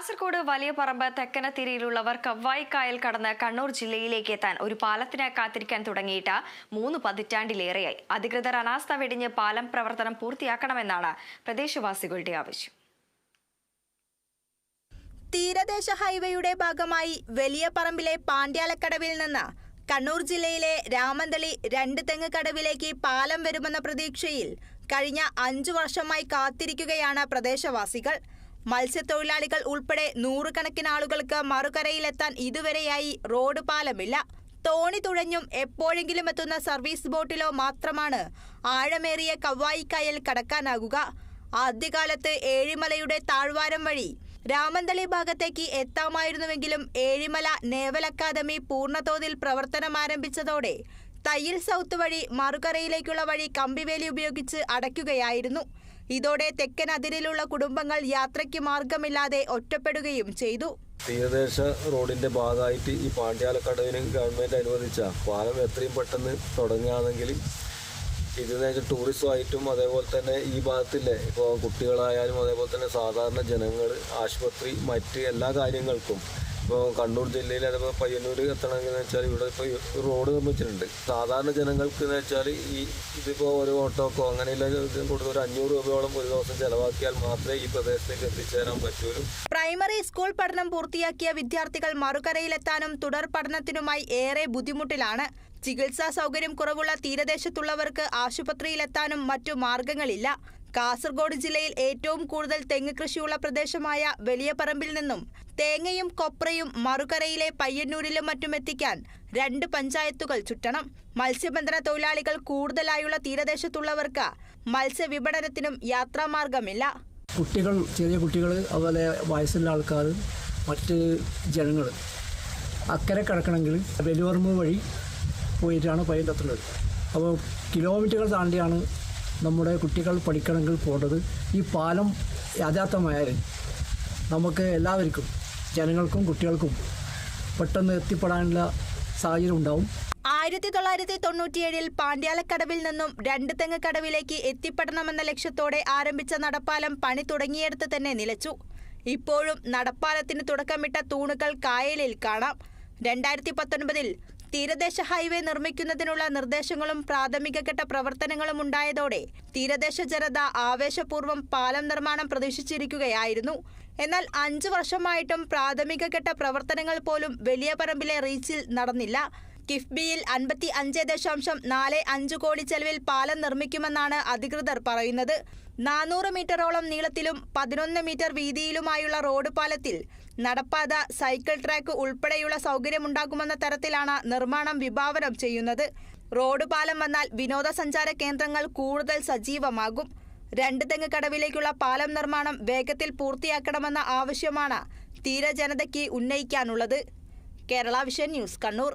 കാസർഗോഡ് വലിയ പറമ്പ് തെക്കനത്തിരിയിലുള്ളവർ കവ്വായിക്കായൽ കടന്ന് കണ്ണൂർ ജില്ലയിലേക്ക് എത്താൻ ഒരു പാലത്തിന് കാത്തിരിക്കാൻ തുടങ്ങിയിട്ട് 3 പതിറ്റാണ്ടിലേറെയായി. അധികൃതർ അനാസ്ഥ വെടിഞ്ഞ് പാലം പ്രവർത്തനം പൂർത്തിയാക്കണമെന്നാണ് പ്രദേശവാസികളുടെ ആവശ്യം. തീരദേശ ഹൈവേയുടെ ഭാഗമായി വലിയ പറമ്പിലെ പാണ്ഡ്യാലക്കടവിൽ നിന്ന് കണ്ണൂർ ജില്ലയിലെ രാമന്തളി 2 തെങ്ങ് കടവിലേക്ക് പാലം വരുമെന്ന പ്രതീക്ഷയിൽ കഴിഞ്ഞ 5 വർഷമായി കാത്തിരിക്കുകയാണ് പ്രദേശവാസികൾ. മത്സ്യത്തൊഴിലാളികൾ ഉൾപ്പെടെ നൂറുകണക്കിന് ആളുകൾക്ക് മറുകരയിലെത്താൻ ഇതുവരെയായി റോഡ് പാലമില്ല. തോണി തുഴഞ്ഞും എപ്പോഴെങ്കിലും എത്തുന്ന സർവീസ് ബോട്ടിലോ മാത്രമാണ് ആഴമേറിയ കവ്വായിക്കായൽ കടക്കാനാകുക. ആദ്യകാലത്ത് ഏഴിമലയുടെ താഴ്വാരം വഴി രാമന്തളി ഭാഗത്തേക്ക് എത്താമായിരുന്നുവെങ്കിലും ഏഴിമല നേവൽ അക്കാദമി പൂർണ്ണതോതിൽ പ്രവർത്തനമാരംഭിച്ചതോടെ തയ്യിൽ സൗത്ത് വഴി മറുകരയിലേക്കുള്ള വഴി കമ്പിവേലി ഉപയോഗിച്ച് അടയ്ക്കുകയായിരുന്നു. ഇതോടെ തെക്കൻ അതിരിലുള്ള കുടുംബങ്ങൾ യാത്രയ്ക്ക് മാർഗമില്ലാതെ ഒറ്റപ്പെടുകയും ചെയ്തു. തീരദേശ റോഡിന്റെ ഭാഗമായിട്ട് ഈ പാണ്ഡ്യാലക്കടവിന് ഗവൺമെന്റ് അനുവദിച്ച പാലം എത്രയും പെട്ടെന്ന് തുടങ്ങുകയാണെങ്കിൽ ഇത് ടൂറിസമായിട്ടും അതേപോലെ തന്നെ ഈ ഭാഗത്തില്ലേ ഇപ്പോൾ കുട്ടികളായാലും അതേപോലെ തന്നെ സാധാരണ ജനങ്ങൾ ആശുപത്രി മറ്റ് എല്ലാ കാര്യങ്ങൾക്കും ഇപ്പോൾ കണ്ണൂർ ജില്ലയിൽ അതേപോലെ പയ്യന്നൂർ എത്തണമെന്ന് വെച്ചാൽ ഇവിടെ ഇപ്പോൾ റോഡ് നിർമ്മിച്ചിട്ടുണ്ട്. സാധാരണ ജനങ്ങൾക്ക് എന്ന് വെച്ചാൽ ഇതിപ്പോൾ ഒരു ഓട്ടോക്കോ അങ്ങനെയുള്ള കൂടുതൽ ഒരു 500 രൂപയോളം ഒരു ദിവസം ചെലവാക്കിയാൽ മാത്രമേ ഈ പ്രദേശത്തേക്ക് എത്തിച്ചേരാൻ പറ്റുള്ളൂ. പ്രൈമറി സ്കൂൾ പഠനം പൂർത്തിയാക്കിയ വിദ്യാർത്ഥികൾ മറുകരയിലെത്താനും തുടർ പഠനത്തിനുമായി ഏറെ ബുദ്ധിമുട്ടിലാണ്. ചികിത്സാ സൗകര്യം കുറവുള്ള തീരദേശത്തുള്ളവർക്ക് ആശുപത്രിയിലെത്താനും മറ്റു മാർഗങ്ങളില്ല. കാസർഗോഡ് ജില്ലയിൽ ഏറ്റവും കൂടുതൽ തെങ്ങ് കൃഷിയുള്ള പ്രദേശമായ വലിയ പറമ്പിൽ നിന്നും തേങ്ങയും കൊപ്രയും മറുകരയിലെ പയ്യന്നൂരിലും മറ്റും എത്തിക്കാൻ 2 പഞ്ചായത്തുകൾ ചുറ്റണം. മത്സ്യബന്ധന തൊഴിലാളികൾ കൂടുതലായുള്ള തീരദേശത്തുള്ളവർക്ക് മത്സ്യവിപണനത്തിനും യാത്രാമാർഗമില്ല. കുട്ടികൾ, ചെറിയ കുട്ടികൾ, അതുപോലെ വയസ്സുള്ള ആൾക്കാർ, മറ്റ് ജനങ്ങൾ അക്കരെ കിടക്കണമെങ്കിൽ വലിയപറമ്പ് വഴി പോയിട്ടാണ് പയ്യന്നെത്തുന്നത്. അപ്പോൾ കിലോമീറ്ററുകൾ താണ്ടിയാണ് നമ്മുടെ കുട്ടികൾ പഠിക്കണമെങ്കിൽ പോകേണ്ടത്. ഈ പാലം യഥാർത്ഥമായാൽ നമുക്ക് എല്ലാവർക്കും, ജനങ്ങൾക്കും കുട്ടികൾക്കും പെട്ടെന്ന് എത്തിപ്പെടാനുള്ള സാഹചര്യം ഉണ്ടാവും. 1997 പാണ്ഡ്യാലക്കടവിൽ നിന്നും 2 തെങ്ങ് കടവിലേക്ക് എത്തിപ്പെടണമെന്ന ലക്ഷ്യത്തോടെ ആരംഭിച്ച നടപ്പാലം പണി തുടങ്ങിയെടുത്ത് തന്നെ നിലച്ചു. ഇപ്പോഴും നടപ്പാലത്തിന് തുടക്കമിട്ട തൂണുകൾ കായലിൽ കാണാം. 2019 തീരദേശ ഹൈവേ നിർമ്മിക്കുന്നതിനുള്ള നിർദ്ദേശങ്ങളും പ്രാഥമിക ഘട്ട പ്രവർത്തനങ്ങളും ഉണ്ടായതോടെ തീരദേശ ജനത ആവേശപൂർവ്വം പാലം നിർമ്മാണം പ്രതീക്ഷിച്ചിരിക്കുകയായിരുന്നു. എന്നാൽ 5 വർഷമായിട്ടും പ്രാഥമിക ഘട്ട പ്രവർത്തനങ്ങൾ പോലും വലിയ പറമ്പിലെ റീച്ചിൽ നടന്നില്ല. കിഫ്ബിയിൽ 55.45 കോടി ചെലവിൽ പാലം നിർമ്മിക്കുമെന്നാണ് അധികൃതർ പറയുന്നത്. 400 മീറ്ററോളം നീളത്തിലും 11 മീറ്റർ വീതിയിലുമായുള്ള റോഡ് പാലത്തിൽ നടപ്പാത, സൈക്കിൾ ട്രാക്ക് ഉൾപ്പെടെയുള്ള സൗകര്യമുണ്ടാകുമെന്ന തരത്തിലാണ് നിർമ്മാണം വിഭാവനം ചെയ്യുന്നത്. റോഡ് പാലം വന്നാൽ വിനോദസഞ്ചാര കേന്ദ്രങ്ങൾ കൂടുതൽ സജീവമാകും. 2 തെങ്ങ് കടവിലേക്കുള്ള പാലം നിർമ്മാണം വേഗത്തിൽ പൂർത്തിയാക്കണമെന്ന ആവശ്യമാണ് തീരജനതയ്ക്ക് ഉന്നയിക്കാനുള്ളത്. Kerala vision news, Kannur.